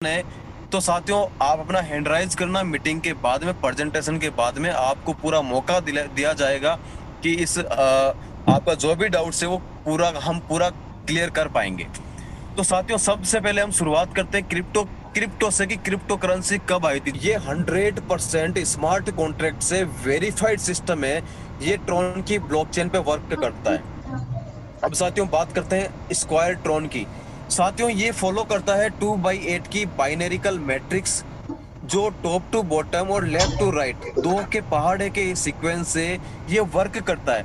है। तो साथियों, आप अपना हैंड राइज करना, मीटिंग के बाद में, प्रेजेंटेशन के बाद में आपको पूरा मौका दिया जाएगा कि आपका जो भी डाउट्स है वो पूरा क्लियर कर पाएंगे। तो साथियों, सबसे पहले हम शुरुआत करते हैं क्रिप्टो से कि क्रिप्टो करेंसी कब आई थी। ये 100% स्मार्ट कॉन्ट्रैक्ट से वेरीफाइड सिस्टम है। ये ट्रॉन की ब्लॉकचेन पे वर्क करता है। अब साथियों, बात करते हैं स्क्वायर ट्रॉन की। साथियों, ये फॉलो करता है 2/8 की बाइनरिकल मैट्रिक्स, जो टॉप टू बॉटम और लेफ्ट टू राइट दो के पहाड़े के सीक्वेंस से ये वर्क करता है।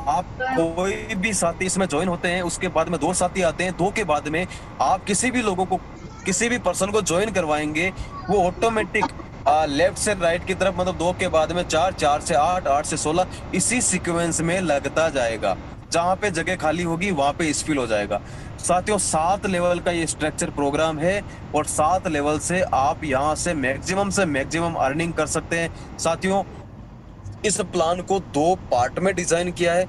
आप कोई भी साथी इसमें ज्वाइन होते हैं, उसके बाद में दो साथी आते हैं, दो के बाद में आप किसी भी पर्सन को ज्वाइन करवाएंगे, वो ऑटोमेटिक लेफ्ट से राइट की तरफ, मतलब दो के बाद में चार, चार से आठ, आठ से 16, इसी सीक्वेंस में लगता जाएगा। जहां पे जगह खाली होगी वहां पे स्पिल हो जाएगा। साथियों, 7 लेवल का ये स्ट्रक्चर प्रोग्राम है और 7 लेवल से आप यहां से मैक्सिमम अर्निंग कर सकते हैं। साथियों, इस प्लान को 2 पार्ट में डिजाइन किया है।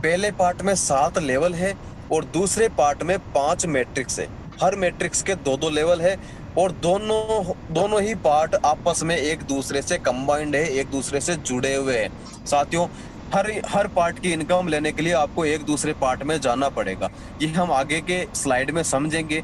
पहले पार्ट में 7 लेवल है और दूसरे पार्ट में 5 मैट्रिक्स है। हर मैट्रिक्स के 2-2 लेवल है और दोनों दोनों ही पार्ट आपस में एक दूसरे से कंबाइंड है, एक दूसरे से जुड़े हुए हैं। साथियों, हर हर पार्ट की इनकम लेने के लिए आपको एक दूसरे पार्ट में जाना पड़ेगा। ये हम आगे के स्लाइड में समझेंगे।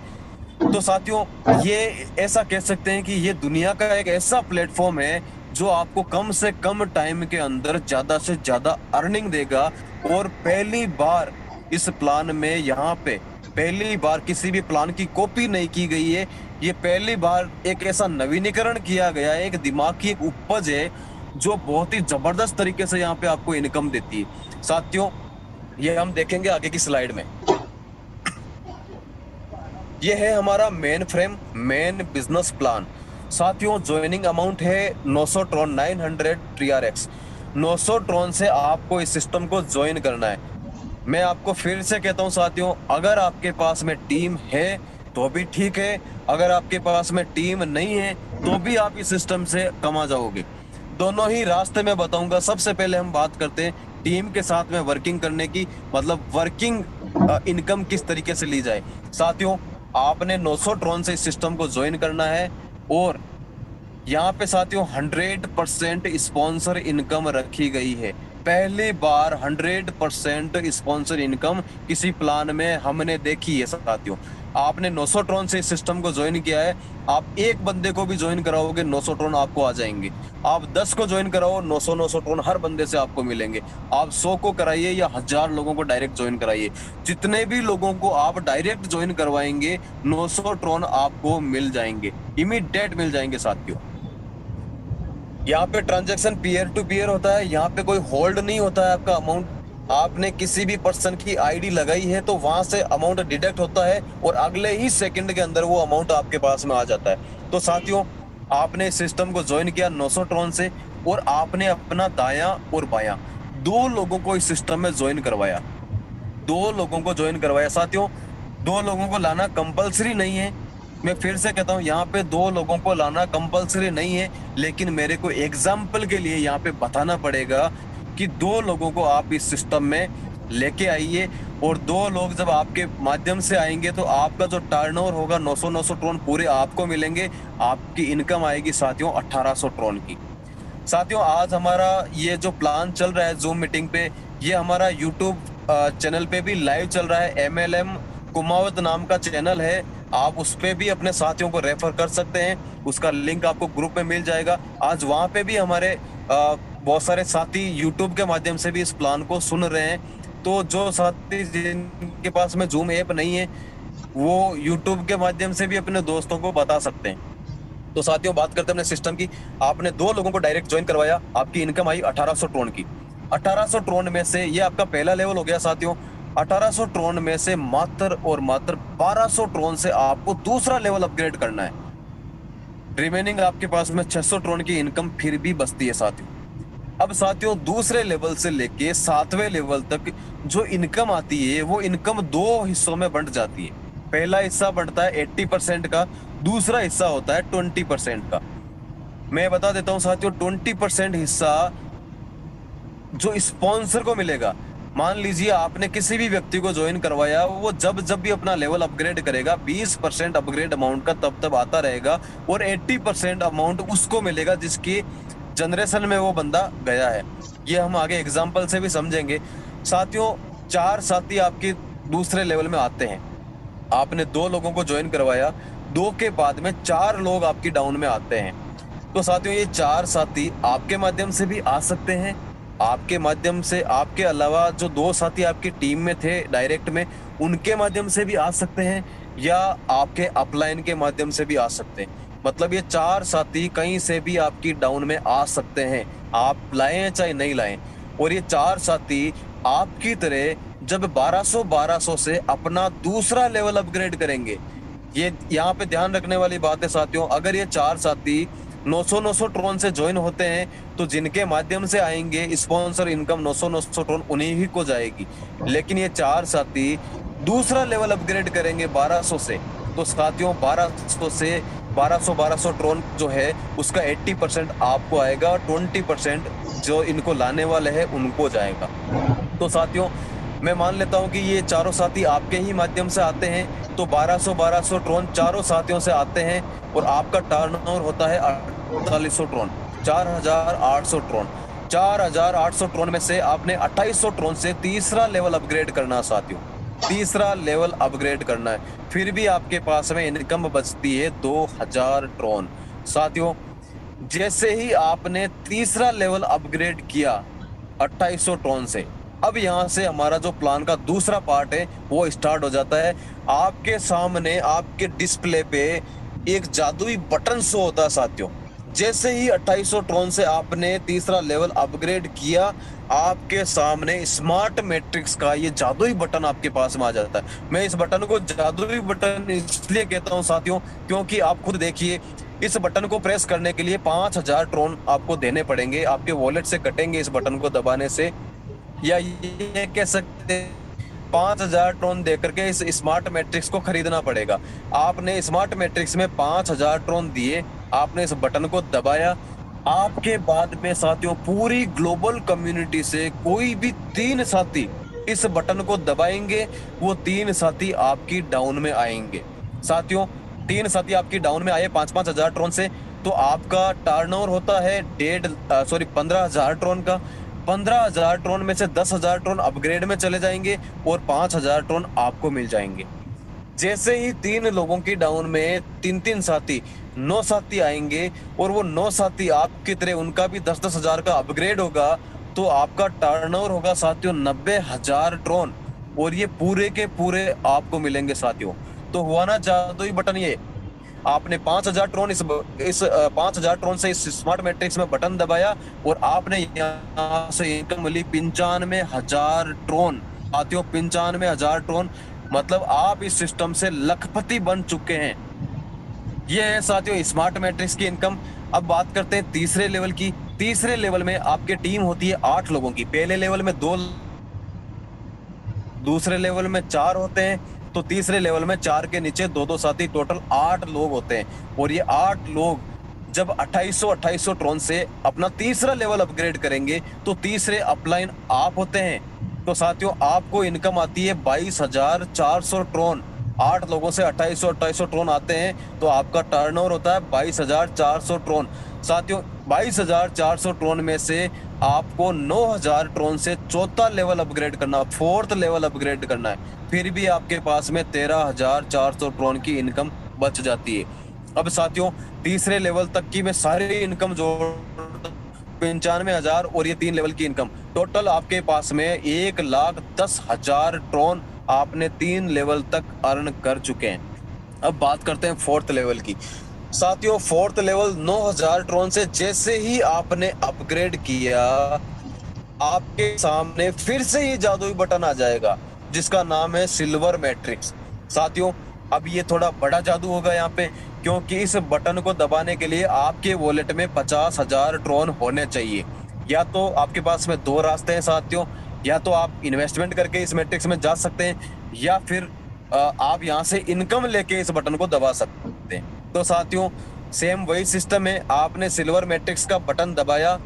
तो साथियों, ये ऐसा कह सकते हैं कि ये दुनिया का एक ऐसा प्लेटफॉर्म है जो आपको कम से कम टाइम के अंदर ज्यादा से ज्यादा अर्निंग देगा। और पहली बार इस प्लान में, यहाँ पे पहली बार किसी भी प्लान की कॉपी नहीं की गई है। ये पहली बार एक ऐसा नवीनीकरण किया गया है, एक दिमाग की एक उपज है जो बहुत ही जबरदस्त तरीके से यहाँ पे आपको इनकम देती है। साथियों, ये हम देखेंगे आगे की स्लाइड में। ये है हमारा मेन बिजनेस प्लान। साथियों, ज्वाइनिंग अमाउंट है 900 ट्रॉन, 900 TRX। 900 ट्रॉन से आपको इस सिस्टम को ज्वाइन करना है। मैं आपको फिर से कहता हूं साथियों, अगर आपके पास में टीम है तो भी ठीक है, अगर आपके पास में टीम नहीं है तो भी आप इस सिस्टम से कमा जाओगे। दोनों ही रास्ते में बताऊंगा। सबसे पहले हम बात करते हैं टीम के साथ में वर्किंग करने की, मतलब वर्किंग इनकम किस तरीके से ली जाए। साथियों, आपने 900 ट्रॉन से इस सिस्टम को ज्वाइन करना है और यहाँ पे साथियों 100% स्पॉन्सर इनकम रखी गई है। पहली बार 100% स्पॉन्सर इनकम किसी प्लान में हमने देखी है। साथियों, आपने 900 ट्रॉन से इस सिस्टम को ज्वाइन किया है। आप एक बंदे को भी ज्वाइन कराओगे, 900 ट्रॉन आपको आ जाएंगे। आप 10 को ज्वाइन कराओ, 900 ट्रॉन हर बंदे से आपको मिलेंगे। आप 100 को कराइए या 1000 लोगों को डायरेक्ट ज्वाइन कराइए, जितने भी लोगों को आप डायरेक्ट ज्वाइन करवाएंगे 900 ट्रॉन आपको मिल जाएंगे, इमीडिएट मिल जाएंगे। साथियों, यहाँ पे ट्रांजैक्शन पीयर टू पीयर होता है। यहाँ पे कोई होल्ड नहीं होता है आपका अमाउंट। आपने किसी भी पर्सन की आईडी लगाई है तो वहां से अमाउंट डिडक्ट होता है और अगले ही सेकंड के अंदर वो अमाउंट आपके पास में आ जाता है। तो साथियों, आपने इस सिस्टम को ज्वाइन किया 900 ट्रॉन से और आपने अपना दायां और बायां 2 लोगों को इस सिस्टम में ज्वाइन करवाया। 2 लोगों को ज्वाइन करवाया। साथियों, 2 लोगों को लाना कंपलसरी नहीं है। मैं फिर से कहता हूं, यहाँ पे 2 लोगों को लाना कंपलसरी नहीं है, लेकिन मेरे को एग्जाम्पल के लिए यहाँ पे बताना पड़ेगा कि 2 लोगों को आप इस सिस्टम में लेके आइए। और 2 लोग जब आपके माध्यम से आएंगे तो आपका जो टर्नओवर होगा 900 ट्रॉन पूरे आपको मिलेंगे। आपकी इनकम आएगी साथियों 1800 ट्रॉन की। साथियों, आज हमारा ये जो प्लान चल रहा है जूम मीटिंग पे, ये हमारा यूट्यूब चैनल पे भी लाइव चल रहा है। MLM कुमावत नाम का चैनल है। आप उस पे भी अपने साथियों को रेफर कर सकते हैं, उसका लिंक आपको ग्रुप में मिल जाएगा। आज वहां पे भी हमारे बहुत सारे साथी यूट्यूब के माध्यम से भी इस प्लान को सुन रहे हैं। तो जो साथी जिनके पास में जूम ऐप नहीं है, वो यूट्यूब के माध्यम से भी अपने दोस्तों को बता सकते हैं। तो साथियों, बात करते हैं अपने सिस्टम की। आपने 2 लोगों को डायरेक्ट ज्वाइन करवाया, आपकी इनकम आई 1800 ट्रॉन की। 1800 ट्रॉन में से ये आपका पहला लेवल हो गया। साथियों, 1800 ट्रॉन में से मात्र और मात्र 1200 ट्रॉन से आपको दूसरा लेवल अपग्रेड करना है। रिमेनिंग आपके पास में 600 ट्रॉन की इनकम फिर भी बचती है। साथियों, अब साथियों, दूसरे लेवल से लेके 7वें लेवल तक जो इनकम आती है वो इनकम 2 हिस्सों में बंट जाती है। पहला हिस्सा बढ़ता है 80% का, दूसरा हिस्सा होता है 20% का। मैं बता देता हूं साथियों, 20% हिस्सा जो स्पॉन्सर को मिलेगा। मान लीजिए आपने किसी भी व्यक्ति को ज्वाइन करवाया, वो जब जब भी अपना लेवल अपग्रेड करेगा 20% अपग्रेड अमाउंट का तब तब आता रहेगा, और 80% अमाउंट उसको मिलेगा जिसकी जनरेशन में वो बंदा गया है। ये हम आगे एग्जाम्पल से भी समझेंगे। साथियों, 4 साथी आपके दूसरे लेवल में आते हैं, आपने 2 लोगों को ज्वाइन करवाया, 2 के बाद में 4 लोग आपकी डाउन में आते हैं। तो साथियों, ये 4 साथी आपके माध्यम से भी आ सकते हैं, आपके माध्यम से, आपके अलावा जो 2 साथी आपकी टीम में थे डायरेक्ट में, उनके माध्यम से भी आ सकते हैं, या आपके अपलाइन के माध्यम से भी आ सकते हैं। मतलब ये 4 साथी कहीं से भी आपकी डाउन में आ सकते हैं, आप लाएं चाहे नहीं लाएं। और ये 4 साथी आपकी तरह जब 1200 से अपना दूसरा लेवल अपग्रेड करेंगे, ये यहाँ पे ध्यान रखने वाली बात है साथियों, अगर ये 4 साथी 900 ट्रोन से ज्वाइन होते हैं, तो जिनके माध्यम से आएंगे स्पॉन्सर इनकम 900 ट्रोन उन्हीं ही को जाएगी। लेकिन ये 4 साथी दूसरा लेवल अपग्रेड करेंगे 1200 से, तो साथियों 1200 से 1200 ट्रोन जो है उसका 80% आपको आएगा, 20% जो इनको लाने वाले हैं उनको जाएगा। तो साथियों, मैं मान लेता हूं कि ये चारों साथी आपके ही माध्यम से आते हैं, तो 1200 ट्रोन चारों साथियों से आते हैं, और आपका टर्नओवर होता है 4800 ट्रोन, 4800 ट्रोन। 4800 ट्रोन में से आपने 2800 ट्रोन से तीसरा लेवल अपग्रेड करना है साथियों, तीसरा लेवल अपग्रेड करना है। फिर भी आपके पास में इनकम बचती है 2000 ट्रोन। साथियों, जैसे ही आपने तीसरा लेवल अपग्रेड किया 2800 ट्रोन से, अब यहां से हमारा जो प्लान का दूसरा पार्ट है वो स्टार्ट हो जाता है। आपके सामने आपके डिस्प्ले पे एक जादुई बटन शो होता है साथियों। जैसे ही 2800 ट्रोन से आपने तीसरा लेवल अपग्रेड किया, आपके सामने स्मार्ट मैट्रिक्स का ये जादुई बटन आपके पास में आ जाता है। मैं इस बटन को जादुई बटन इसलिए कहता हूं साथियों, क्योंकि आप खुद देखिए, इस बटन को प्रेस करने के लिए 5000 ट्रोन आपको देने पड़ेंगे, आपके वॉलेट से कटेंगे इस बटन को दबाने से, या ये कह सकते 5000 ट्रोन देकर के इस स्मार्ट मैट्रिक्स को खरीदना पड़ेगा। आपने स्मार्ट मैट्रिक्स में 5000 ट्रोन दिए, आपने इस बटन को दबाया, आपके बाद में साथियों पूरी ग्लोबल कम्युनिटी से कोई भी 3 साथी इस बटन को दबाएंगे, वो 3 साथी आपकी डाउन में आएंगे। साथियों, 3 साथी आपकी डाउन में आए 5-5 हजार ट्रोन से, तो आपका टर्नओवर होता है 15,000 ट्रोन का। 15,000 ट्रोन में से 10,000 ट्रोन अपग्रेड में चले जाएंगे, और 5,000 ट्रोन आपको मिल जाएंगे। जैसे ही 3 लोगों की डाउन में 3-3 साथी 9 साथी आएंगे, और वो 9 साथी आपकी तरह उनका भी 10-10 हजार का अपग्रेड होगा, तो आपका टर्नओवर होगा साथियों 90,000 ट्रोन, और ये पूरे के पूरे आपको मिलेंगे साथियों। तो हुआ ना जादुई बटन, ये आपने 5000 ट्रोन इस 5000 ट्रोन से इस स्मार्ट मैट्रिक्स में बटन दबाया, और आपने यहाँ से इनकम मिली 95,000 ट्रोन। साथियों 95,000 ट्रोन, मतलब आप इस सिस्टम से लखपति बन चुके हैं। ये है साथियों स्मार्ट मैट्रिक्स की इनकम। अब बात करते हैं तीसरे लेवल की। तीसरे लेवल में आपकी टीम होती है 8 लोगों की। पहले लेवल में 2, दूसरे लेवल में 4 होते हैं, तो तीसरे लेवल में 4 के नीचे 2-2 साथी, टोटल 8 लोग होते हैं। और ये 8 लोग जब 2800 ट्रोन से अपना तीसरा लेवल अपग्रेड करेंगे, तो तीसरे अपलाइन आप होते हैं। तो साथियों आपको इनकम आती है 22,400 ट्रोन। 8 लोगों से 2800 ट्रोन आते हैं, तो आपका टर्नओवर होता है 22,400 ट्रोन। साथियों 22,400 ट्रोन में से आपको 9,000 ट्रोन से चौथा लेवल अपग्रेड करना, 4th लेवल अपग्रेड करना है। फिर भी आपके पास में 13,400 ट्रोन की इनकम बच जाती है। अब साथियों तीसरे लेवल तक की मैं सारी इनकम जोड़ 95,000 और ये 3 लेवल की इनकम, टोटल आपके पास में 1,10,000 ट्रोन आपने 3 लेवल तक अर्न कर चुके हैं। अब बात करते हैं 4th लेवल की। साथियों 4th लेवल 9,000 ट्रोन से जैसे ही आपने अपग्रेड किया, आपके सामने फिर से ये जादुई बटन आ जाएगा जिसका नाम है सिल्वर मैट्रिक्स। साथियों अब ये थोड़ा बड़ा जादू होगा यहाँ पे, क्योंकि इस बटन को दबाने के लिए आपके वॉलेट में 50,000 ट्रोन होने चाहिए। या तो आपके पास में 2 रास्ते हैं साथियों, या तो आप इन्वेस्टमेंट करके इस मैट्रिक्स में जा सकते हैं, या फिर आप यहाँ से इनकम लेके इस बटन को दबा सकते हैं। तो साथियों सेम वही सिस्टम है, आपने सिल्वर मैट्रिक्स का बटन दबाया,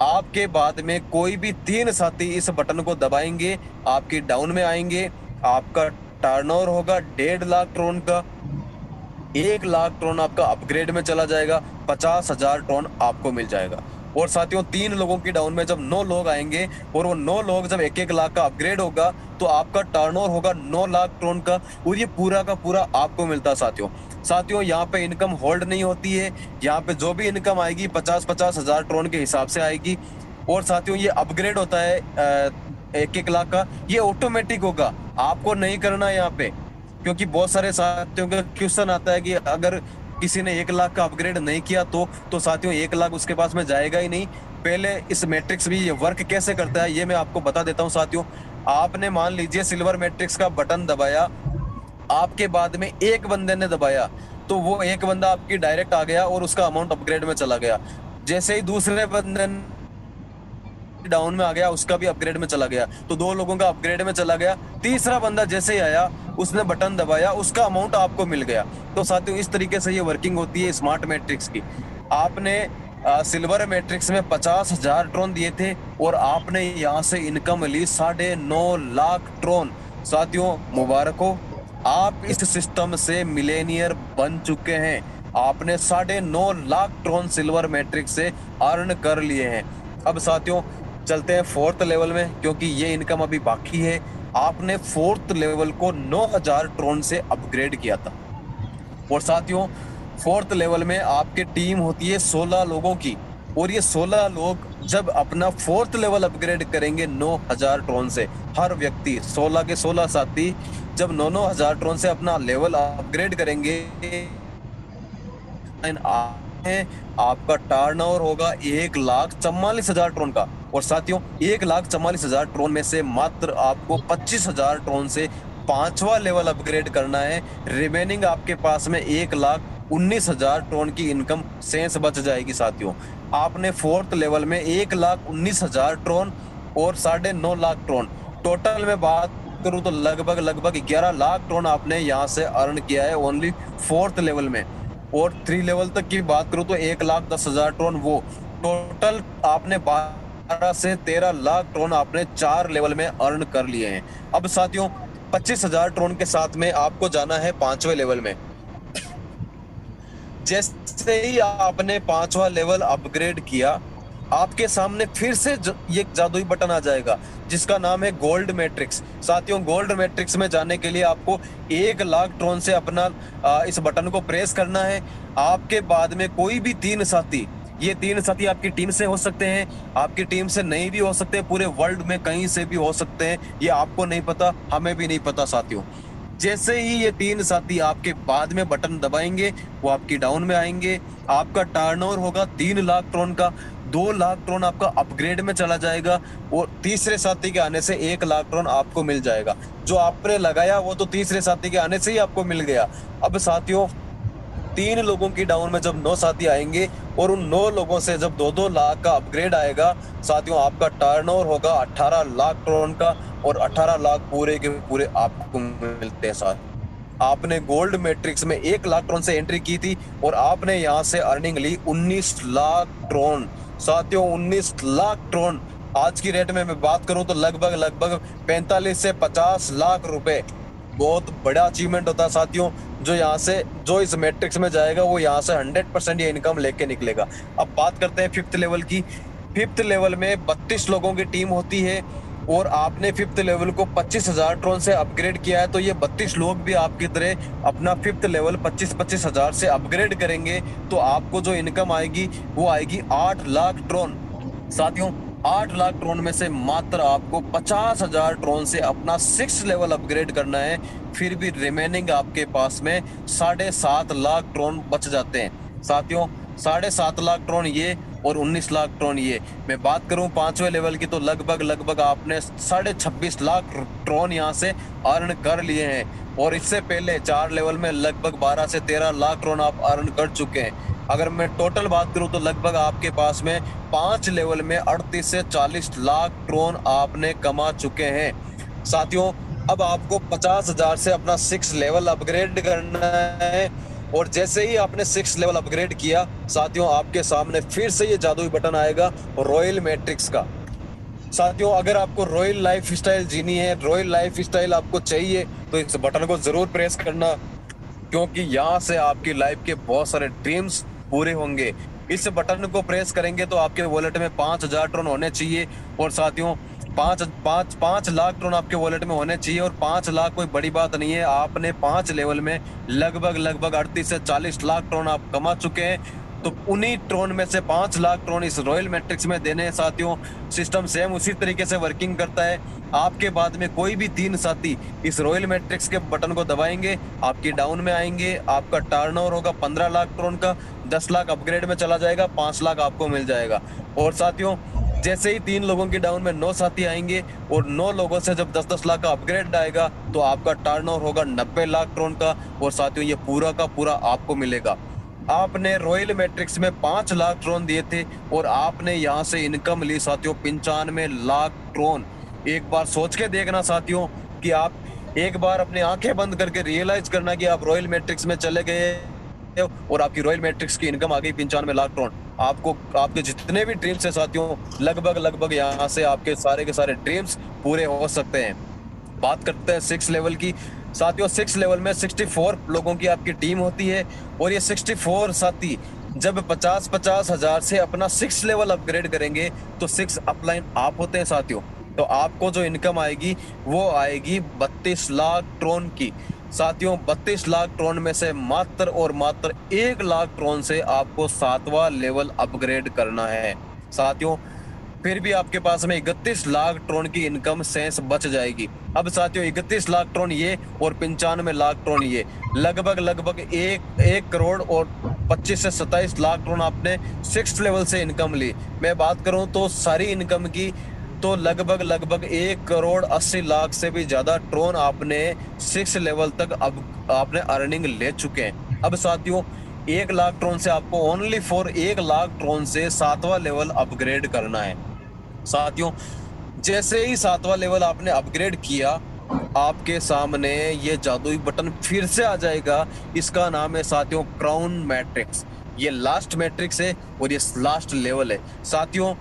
आपके बाद में कोई भी 3 साथी इस बटन को दबाएंगे, आपकी डाउन में आएंगे, आपका टर्नओवर होगा 1.5 लाख ट्रोन का, 1 लाख ट्रोन आपका अपग्रेड में चला जाएगा, 50,000 ट्रोन आपको मिल जाएगा। और साथियों 3 लोगों की डाउन में जब 9 लोग आएंगे और वो 9 लोग जब 1-1 लाख का अपग्रेड होगा तो आपका टर्नओवर होगा 9 लाख ट्रोन का, और ये पूरा का पूरा आपको मिलता है साथियों। साथियों यहाँ पे इनकम होल्ड नहीं होती है, यहाँ पे जो भी इनकम आएगी 50-50 हजार ट्रोन के हिसाब से आएगी। और साथियों ये अपग्रेड होता है 1-1 लाख का, ये ऑटोमेटिक होगा, आपको नहीं करना है यहाँ पे। क्योंकि बहुत सारे साथियों का क्वेश्चन आता है कि अगर किसी ने 1 लाख का अपग्रेड नहीं किया तो साथियों 1 लाख उसके पास में जाएगा ही नहीं। पहले इस मैट्रिक्स भी ये वर्क कैसे करता है ये मैं आपको बता देता हूँ साथियों। आपने मान लीजिए सिल्वर मैट्रिक्स का बटन दबाया, आपके बाद में एक बंदे ने दबाया तो वो एक बंदा आपकी डायरेक्ट आ गया और उसका अमाउंट अपग्रेड में चला गया। जैसे ही दूसरे बंदे डाउन में आ गया, उसका भी अपग्रेड में चला गया, तो 2 लोगों का अपग्रेड में चला गया। तीसरा बंदा जैसे ही आया, उसने बटन दबाया, उसका अमाउंट आपको मिल गया। तो साथियों इस तरीके से ये वर्किंग होती है स्मार्ट मैट्रिक्स की। आपने सिल्वर मैट्रिक्स में 50,000 ट्रोन दिए थे और आपने यहाँ से इनकम ली 9.5 लाख ट्रोन। साथियों मुबारक हो, आप इस सिस्टम से मिलेनियर बन चुके हैं। आपने 9.5 लाख ट्रोन सिल्वर मैट्रिक्स से अर्न कर लिए हैं। अब साथियों चलते हैं 4th लेवल में, क्योंकि ये इनकम अभी बाकी है। आपने 4th लेवल को 9,000 ट्रोन से अपग्रेड किया था। और साथियों 4th लेवल में आपकी टीम होती है 16 लोगों की, और ये 16 लोग जब अपना 4th लेवल अपग्रेड करेंगे 9,000 ट्रोन से, हर व्यक्ति 16 के 16 साथी जब 9,000 ट्रोन से अपना लेवल अपग्रेड करेंगे, आपका टर्नओवर होगा 1,44,000 ट्रोन का। और साथियों 1,44,000 ट्रोन में से मात्र आपको 25,000 ट्रोन से 5वां लेवल अपग्रेड करना है। रिमेनिंग आपके पास में 1,19,000 ट्रोन की इनकम सेंस बच जाएगी। साथियों आपने 4th लेवल में 1,19,000 ट्रोन और 9.5 लाख ट्रोन, टोटल में बात करूं तो लगभग 11 लाख ट्रोन आपने यहां से अर्न किया है ओनली 4th लेवल में। और 3 लेवल तक की बात करूं तो 1,10,000 ट्रोन, वो टोटल आपने 12 से 13 लाख ट्रोन आपने 4 लेवल में अर्न कर लिए हैं। अब साथियों 25,000 ट्रोन के साथ में आपको जाना है 5वें लेवल में। जैसे ही आपने 5वां लेवल अपग्रेड किया, आपके सामने फिर से ये जादुई बटन आ जाएगा जिसका नाम है गोल्ड मैट्रिक्स। साथियों गोल्ड मैट्रिक्स में जाने के लिए आपको 1 लाख ट्रोन से अपना इस बटन को प्रेस करना है। आपके बाद में कोई भी 3 साथी, ये 3 साथी आपकी टीम से हो सकते हैं, आपकी टीम से नहीं भी हो सकते, पूरे वर्ल्ड में कहीं से भी हो सकते हैं, ये आपको नहीं पता, हमें भी नहीं पता। साथियों जैसे ही ये 3 साथी आपके बाद में बटन दबाएंगे वो आपकी डाउन में आएंगे, आपका टर्नओवर होगा 3 लाख ट्रोन का, 2 लाख ट्रोन आपका अपग्रेड में चला जाएगा, और तीसरे साथी के आने से 1 लाख ट्रोन आपको मिल जाएगा। जो आपने लगाया वो तो तीसरे साथी के आने से ही आपको मिल गया। अब साथियों 3 लोगों की डाउन में जब 9 साथी आएंगे और उन 9 लोगों से जब 2-2 लाख का अपग्रेड आएगा, साथियों आपका टर्नओवर होगा 18 लाख ट्रोन का, और 18 लाख पूरे के पूरे आपको मिलते हैं। साथ आपने गोल्ड मैट्रिक्स में 1 लाख ट्रोन से एंट्री की थी और आपने यहाँ से अर्निंग ली 19 लाख ट्रोन। साथियों 19 लाख ट्रोन आज की रेट में मैं बात करूं तो लगभग 45 से 50 लाख रुपए, बहुत बड़ा अचीवमेंट होता है साथियों। जो यहाँ से जो इस मैट्रिक्स में जाएगा वो यहाँ से 100% ये इनकम लेके निकलेगा। अब बात करते हैं 5th लेवल की। 5th लेवल में 32 लोगों की टीम होती है और आपने 5th लेवल को 25,000 ट्रोन से अपग्रेड किया है, तो ये 32 लोग भी आपकी तरह अपना 5th लेवल 25-25 हजार से अपग्रेड करेंगे, तो आपको जो इनकम आएगी वो आएगी 8 लाख ट्रोन। साथियों 8 लाख ट्रोन में से मात्र आपको 50,000 ट्रोन से अपना 6th लेवल अपग्रेड करना है, फिर भी रिमेनिंग आपके पास में 7.5 लाख ट्रोन बच जाते हैं। साथियों 7.5 लाख ट्रोन ये और 19 लाख ट्रोन ये। मैं बात करूं 5वें लेवल की तो लगभग आपने 26.5 लाख ट्रोन यहाँ से अर्न कर लिए हैं, और इससे पहले 4 लेवल में लगभग 12 से 13 लाख ट्रोन आप अर्न कर चुके हैं। अगर मैं टोटल बात करूं तो लगभग आपके पास में 5 लेवल में 38 से 40 लाख ट्रोन आपने कमा चुके हैं। साथियों अब आपको 50,000 से अपना 6 लेवल अपग्रेड करना है। और जैसे ही आपने 6 लेवल अपग्रेड किया साथियों, आपके सामने फिर से ये जादुई बटन आएगा रॉयल मैट्रिक्स का। साथियों, अगर आपको रॉयल लाइफ स्टाइल जीनी है, रॉयल लाइफ स्टाइल आपको चाहिए, तो इस बटन को जरूर प्रेस करना, क्योंकि यहाँ से आपकी लाइफ के बहुत सारे ड्रीम्स पूरे होंगे। इस बटन को प्रेस करेंगे तो आपके वॉलेट में 5,000 ट्रोन होने चाहिए। और साथियों, 5 लाख ट्रोन आपके वॉलेट में होने चाहिए। और 5 लाख कोई बड़ी बात नहीं है। आपने 5 लेवल में लगभग 38 से 40 लाख ट्रोन आप कमा चुके हैं। तो उन्हीं ट्रोन में से 5 लाख ट्रोन इस रॉयल मैट्रिक्स में देने हैं साथियों। सिस्टम सेम उसी तरीके से वर्किंग करता है। आपके बाद में कोई भी 3 साथी इस रॉयल मैट्रिक्स के बटन को दबाएंगे, आपकी डाउन में आएंगे, आपका टर्नओवर होगा 15 लाख ट्रोन का, 10 लाख अपग्रेड में चला जाएगा, 5 लाख आपको मिल जाएगा। और साथियों, जैसे ही 3 लोगों की डाउन में 9 साथी आएंगे और 9 लोगों से जब 10-10 लाख का अपग्रेड आएगा तो आपका टर्नओवर होगा 90 लाख ट्रोन का। और साथियों, ये पूरा का पूरा आपको मिलेगा। आपने रॉयल मैट्रिक्स में 5 लाख ट्रोन दिए थे और आपने यहाँ से इनकम ली साथियों 95 लाख ट्रोन। एक बार सोच के देखना साथियों, कि आप एक बार अपनी आंखें बंद करके रियलाइज करना कि आप रॉयल मैट्रिक्स में चले गए और आपकी रॉयल मैट्रिक्स की इनकम आ गई 95 लाख ट्रोन। आपको आपके जितने भी ड्रीम्स है साथियों, लगभग यहाँ से आपके सारे के सारे ड्रीम्स पूरे हो सकते हैं। बात करते हैं 6 लेवल की। साथियों, 6 लेवल में 64 लोगों की आपकी टीम होती है और ये 64 साथी जब 50-50 हजार से अपना 6 लेवल अपग्रेड करेंगे तो 6 अपलाइन आप होते हैं साथियों। तो आपको जो इनकम आएगी वो आएगी 32 लाख ट्रोन की। साथियों, 32 लाख ट्रोन में से मात्र और मात्र 1 लाख ट्रोन से आपको 7वां लेवल अपग्रेड करना है साथियों। फिर भी आपके पास में 31 लाख ट्रोन की इनकम सेंस बच जाएगी। अब साथियों, 31 लाख ट्रोन ये और 95 लाख ट्रोन ये, लगभग 1 करोड़ और 25 से 27 लाख ट्रोन आपने 6 लेवल से इनकम ली। मैं बात करूं तो सारी इनकम की, तो लगभग 1 करोड़ 80 लाख से भी ज्यादा ट्रोन आपने 6 लेवल तक अब आपने अर्निंग ले चुके हैं। अब साथियों, 1 लाख ट्रोन से आपको ओनली फॉर 1 लाख ट्रोन से 7वां लेवल अपग्रेड करना है साथियों। जैसे ही 7वां लेवल आपने अपग्रेड किया, आपके सामने ये जादुई बटन फिर से आ जाएगा। इसका नाम है साथियों क्राउन मैट्रिक्स। ये लास्ट मैट्रिक्स है और ये लास्ट लेवल है साथियों।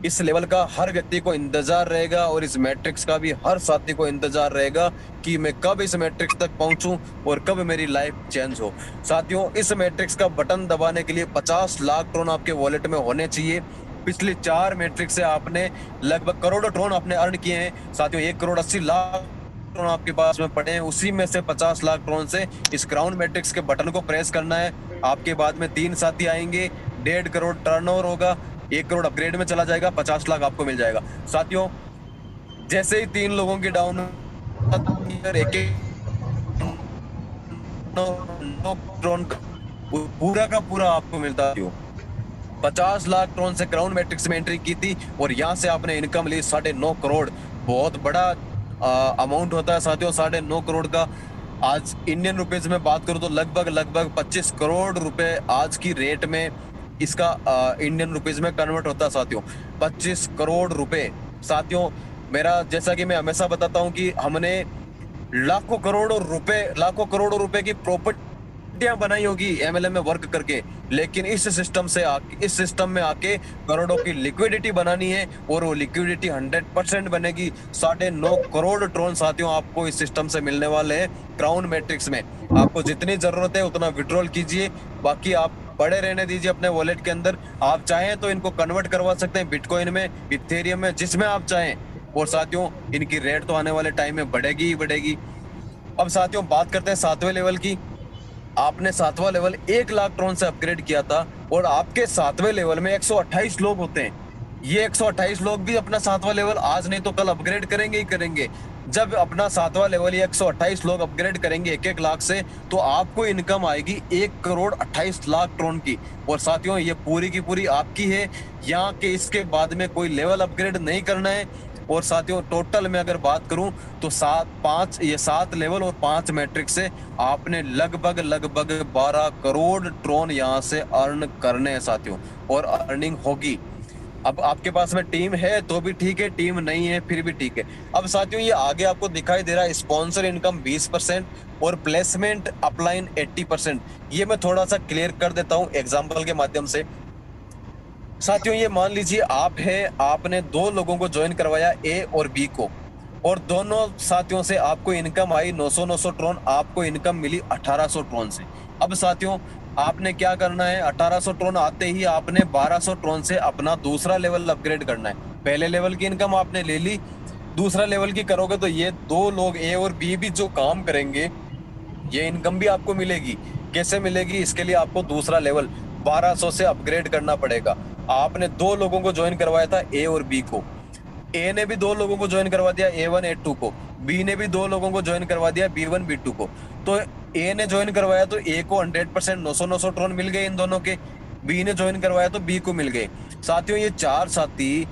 इस लेवल का हर व्यक्ति को इंतजार रहेगा और इस मैट्रिक्स का भी हर साथी को इंतजार रहेगा कि मैं कब इस मैट्रिक्स तक पहुंचूं और कब मेरी लाइफ चेंज हो। साथियों, इस मैट्रिक्स का बटन दबाने के लिए 50 लाख ट्रोन आपके वॉलेट में होने चाहिए। पिछली 4 मैट्रिक्स से आपने लगभग करोड़ों ट्रोन आपने अर्न किए हैं साथियों। 1 करोड़ 80 लाख ट्रोन आपके पास में पड़े हैं, उसी में से 50 लाख ट्रोन से इस क्राउन मैट्रिक्स के बटन को प्रेस करना है। आपके बाद में 3 साथी आएंगे, 1.5 करोड़ टर्नओवर होगा, 1 करोड़ अपग्रेड में चला जाएगा, 50 लाख आपको मिल जाएगा साथियों। जैसे ही 3 लोगों की डाउन ट्रोन पूरा का पूरा आपको मिलता है। 50 लाख ट्रोन से क्राउन मैट्रिक्स में एंट्री की थी और यहाँ से आपने इनकम ली 9.5 करोड़। बहुत बड़ा अमाउंट होता है साथियों 9.5 करोड़ का। आज इंडियन रुपीज में बात करूं तो लगभग 25 करोड़ रुपए आज की रेट में इसका इंडियन रुपीज में कन्वर्ट होता है साथियों। 25 करोड़ रुपए साथियों। मेरा, जैसा कि मैं हमेशा बताता हूं कि हमने लाखों करोड़ों रुपए की प्रॉपर्टियां बनाई होगी एमएलएम में वर्क करके, लेकिन इस सिस्टम में आके करोड़ों की लिक्विडिटी बनानी है और वो लिक्विडिटी 100% बनेगी। 9.5 करोड़ ट्रोन साथियों आपको इस सिस्टम से मिलने वाले हैं क्राउन मैट्रिक्स में। आपको जितनी जरूरत है उतना विड्रॉल कीजिए, बाकी आप पड़े रहने दीजिए अपने वॉलेट के अंदर। आप चाहें तो इनको कन्वर्ट करवा सकते हैं बिटकॉइन में, इथेरियम में, जिसमें आप चाहें। और साथियों, इनकी रेट तो आने वाले टाइम में बढ़ेगी ही बढ़ेगी। अब साथियों, बात करते हैं 7वें लेवल की। आपने 7वां लेवल 1 लाख ट्रोन से अपग्रेड किया था और आपके 7वें लेवल में 128 लोग होते हैं। ये 128 लोग भी अपना 7वां लेवल आज नहीं तो कल अपग्रेड करेंगे ही करेंगे। जब अपना 7वां लेवल ये 128 लोग अपग्रेड करेंगे 1-1 लाख से, तो आपको इनकम आएगी 1 करोड़ 28 लाख ट्रोन की। और साथियों, ये पूरी की पूरी आपकी है। यहाँ के इसके बाद में कोई लेवल अपग्रेड नहीं करना है। और साथियों, टोटल में अगर बात करूं तो 7 लेवल और 5 मैट्रिक से आपने लगभग 12 करोड़ ट्रोन यहां से अर्न करने हैं साथियों, और अर्निंग होगी। अब आपके पास में टीम है तो भी ठीक है, टीम नहीं है फिर भी ठीक है। अब साथियों ये आगे आपको दिखाई दे रहा है स्पॉन्सर इनकम 20% और प्लेसमेंट अपलाइन 80%। ये मैं थोड़ा सा क्लियर कर देता हूं एग्जांपल के माध्यम से। साथियों ये मान लीजिए आप है, आपने दो लोगों को ज्वाइन करवाया ए और बी को, और दोनों साथियों से आपको इनकम आई 900 ट्रॉन, आपको इनकम मिली 1800 ट्रॉन से। अब साथियों आपने क्या करना है, 1800 ट्रॉन आते ही आपने 1200 ट्रॉन से अपना दूसरा लेवल अपग्रेड करना है। पहले लेवल की इनकम आपने ले ली, दूसरा लेवल की करोगे तो ये दो लोग ए और बी भी जो काम करेंगे ये इनकम भी आपको मिलेगी। कैसे मिलेगी, इसके लिए आपको दूसरा लेवल 1200 से अपग्रेड करना पड़ेगा। आपने दो लोगों को ज्वाइन करवाया था ए और बी को, ए ने भी दो लोगों को ज्वाइन करवा दिया A1 A2 को, बी ने भी दो लोगों को ज्वाइन करवा दिया B1 B2 को। तो ए ने ज्वाइन करवाया तो ए को 100% 900 ट्रॉन मिल गए इन दोनों के, बी ने ज्वाइन करवाया तो बी को मिल गए। साथियों ये चार साथी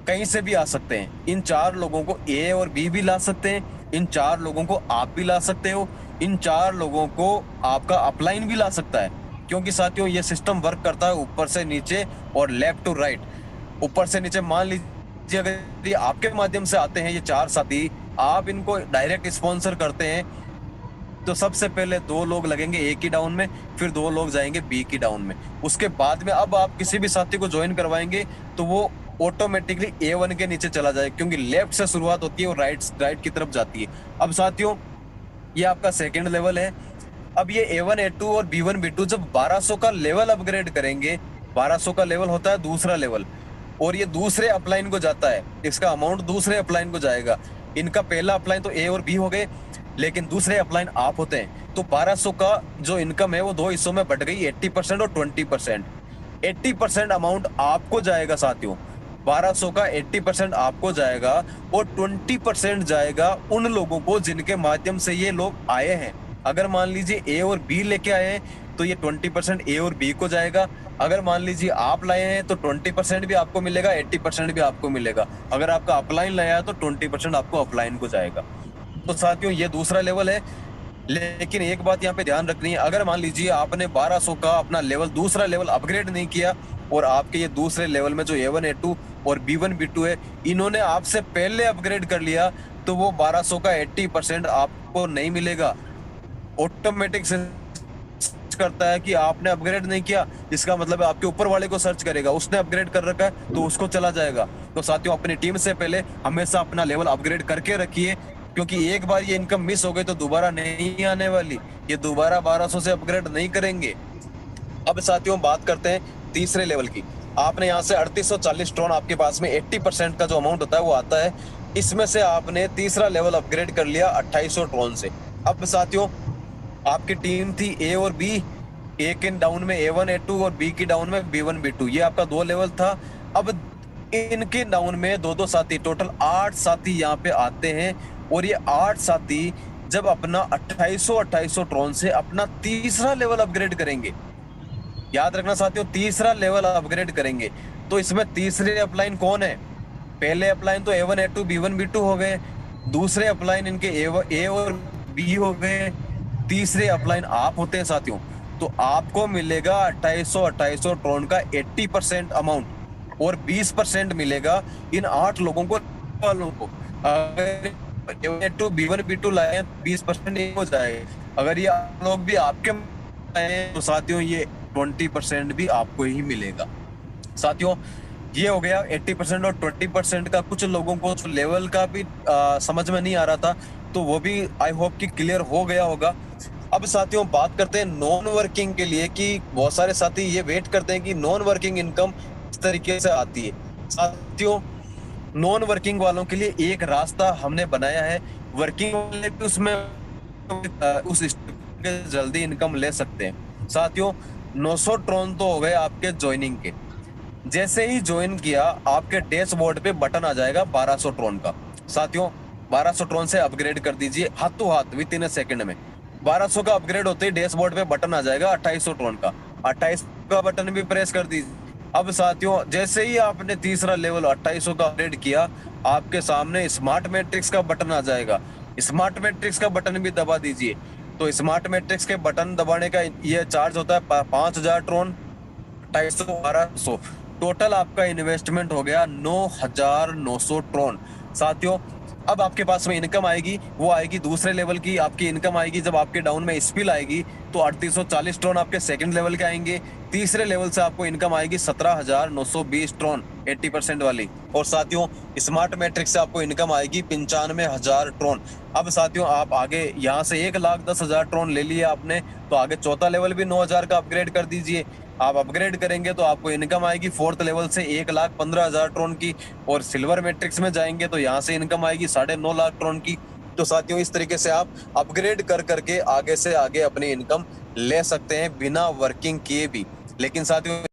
कहीं से भी आ सकते हैं, इन चार लोगों को ए और बी भी ला सकते हैं, इन चार लोगों को आप भी ला सकते हो, इन चार लोगों को आपका अपलाइन भी ला सकता है। क्योंकि साथियों ये सिस्टम वर्क करता है ऊपर से नीचे और लेफ्ट टू राइट। ऊपर से नीचे मान लीजिए अगर ये आपके माध्यम से आते हैं ये चार साथी, आप इनको डायरेक्ट स्पॉन्सर करते हैं तो सबसे पहले दो लोग लगेंगे ए की डाउन में, फिर दो लोग जाएंगे बी की डाउन में। उसके बाद में अब आप किसी भी साथी को ज्वाइन करवाएंगे तो वो ऑटोमेटिकली A1 के नीचे चला जाएगा, क्योंकि लेफ्ट से शुरुआत होती है और राइट की तरफ जाती है। अब साथियों ये आपका सेकेंड लेवल है। अब ये A1 A2 और B1 B2 जब 1200 का लेवल अपग्रेड करेंगे, 1200 का लेवल होता है दूसरा लेवल, और ये दूसरे अपलाइन को जाता है, इसका अमाउंट दूसरे अपलाइन को जाएगा। इनका पहला अपलाइन तो ए और बी हो गए, लेकिन दूसरे अपलाइन आप होते हैं। तो 1200 का जो इनकम है वो दो हिस्सों में बट गई, 80% और 20%। 80% अमाउंट आपको जाएगा साथियों, 1200 का 80% आपको जाएगा और 20% जाएगा उन लोगों को जिनके माध्यम से ये लोग आए हैं। अगर मान लीजिए ए और बी लेके आए हैं तो ये 20% ए और बी को जाएगा। अगर मान लीजिए आप लाए हैं तो 20% भी आपको मिलेगा, 80% भी आपको मिलेगा। अगर आपका अपलाइन लाया है तो 20% आपको अपलाइन को जाएगा। तो साथियों ये दूसरा लेवल है। लेकिन एक बात यहाँ पे ध्यान रखनी है, अगर मान लीजिए आपने 1200 का अपना लेवल दूसरा लेवल अपग्रेड नहीं किया और आपके ये दूसरे लेवल में जो A1 A2 और B1 B2 है इन्होंने आपसे पहले अपग्रेड कर लिया, तो वो 1200 का 80% आपको नहीं मिलेगा। ऑटोमेटिक सर्च करता है कि आपने अपग्रेड नहीं किया, इसका मतलब है आपके ऊपर वाले को सर्च करेगा, उसने अपग्रेड कर रखा है तो उसको चला जाएगा। तो साथियों अपनी टीम से पहले हमेशा अपना लेवल अपग्रेड करके रखिए, क्योंकि एक बार ये इनकम मिस हो गई तो दोबारा नहीं आने वाली, ये दोबारा 1200 से अपग्रेड नहीं करेंगे। अब साथियों बात करते हैं तीसरे लेवल की। आपने यहाँ से 3840 ट्रॉन आपके पास में 80% का जो अमाउंट होता है वो आता है, इसमें से आपने तीसरा लेवल अपग्रेड कर लिया 2800 ट्रॉन से। अब साथियों आपकी टीम थी ए और बी, ए के डाउन में A1 A2 और बी की डाउन में B1 B2, ये आपका दो लेवल था। अब इनके डाउन में दो दो साथी, टोटल 8 साथी यहाँ पे आते हैं, और ये 8 साथी जब अपना 2800 ट्रॉन से अपना तीसरा लेवल अपग्रेड करेंगे, याद रखना साथियों तीसरा लेवल अपग्रेड करेंगे, तो इसमें तीसरे अपलाइन कौन है, पहले अपलाइन तो A1 A2 B1 B2 हो गए, दूसरे अपलाइन इनके ए और बी हो गए, तीसरे अपलाइन आप होते हैं साथियों। तो आपको मिलेगा 2800 ट्रॉन का 80% अमाउंट और 20% मिलेगा इन 8 लोगों को वालों को। अगर A2 B1 B2 लाए 20% हो जाएगा, अगर ये लोग भी आपके तो साथियों ये 20% भी आपको ही मिलेगा। साथियों ये हो गया 80% और 20% का। कुछ लोगों को लेवल का भी समझ में नहीं आ रहा था, तो वो भी आई होप कि क्लियर हो गया होगा। अब साथियों बात करते हैं नॉन वर्किंग के लिए, कि बहुत सारे साथी ये वेट करते हैं कि नॉन वर्किंग इनकम इस तरीके से आती है। साथियों नॉन वर्किंग वालों के लिए एक रास्ता हमने बनाया है, वर्किंग वाले भी उसमें उस जल्दी इनकम ले सकते हैं। साथियों 900 ट्रॉन तो हो गए आपके ज्वाइनिंग के, जैसे ही ज्वाइन किया आपके डैशबोर्ड पे बटन आ जाएगा 1200 ट्रॉन का। साथियों 1200 ट्रॉन से अपग्रेड कर दीजिए हाथों हाथ विद इन अ सेकंड में। 1200 का अपग्रेड होते ही डैशबोर्ड पे बटन आ जाएगा 2800 ट्रॉन का, 28 का बटन भी प्रेस कर दीजिए। अब साथियों जैसे ही आपने तीसरा लेवल 2800 का अपग्रेड किया, आपके सामने स्मार्ट मैट्रिक्स का बटन आ जाएगा, स्मार्ट मैट्रिक्स का बटन भी दबा दीजिए। तो स्मार्ट मैट्रिक्स के बटन दबाने का ये चार्ज होता है 5000 ट्रॉन, 2800 1200 टोटल आपका इन्वेस्टमेंट हो गया 9,900 ट्रॉन। साथियों, अब आपके पास में इनकम आएगी, वो आएगी दूसरे लेवल की। आपकी इनकम आएगी जब आपके डाउन में स्पिल आएगी, तो 3840 ट्रॉन आपके सेकंड लेवल के आएंगे। तीसरे लेवल से आपको इनकम आएगी 17,920 ट्रॉन, 80% वाली। और साथियों, स्मार्ट मैट्रिक्स से आपको इनकम आएगी 95,000 ट्रॉन। अब साथियों, आप आगे यहाँ से 1,10,000 ट्रॉन ले लिए आपने, तो आगे चौथा लेवल भी 9,000 का अपग्रेड कर दीजिए। आप अपग्रेड करेंगे तो आपको इनकम आएगी फोर्थ लेवल से 1,15,000 ट्रॉन की। और सिल्वर मैट्रिक्स में जाएंगे तो यहाँ से इनकम आएगी 9.5 लाख ट्रॉन की। तो साथियों, इस तरीके से आप अपग्रेड कर करके आगे से आगे अपनी इनकम ले सकते हैं बिना वर्किंग किए भी। लेकिन साथियों,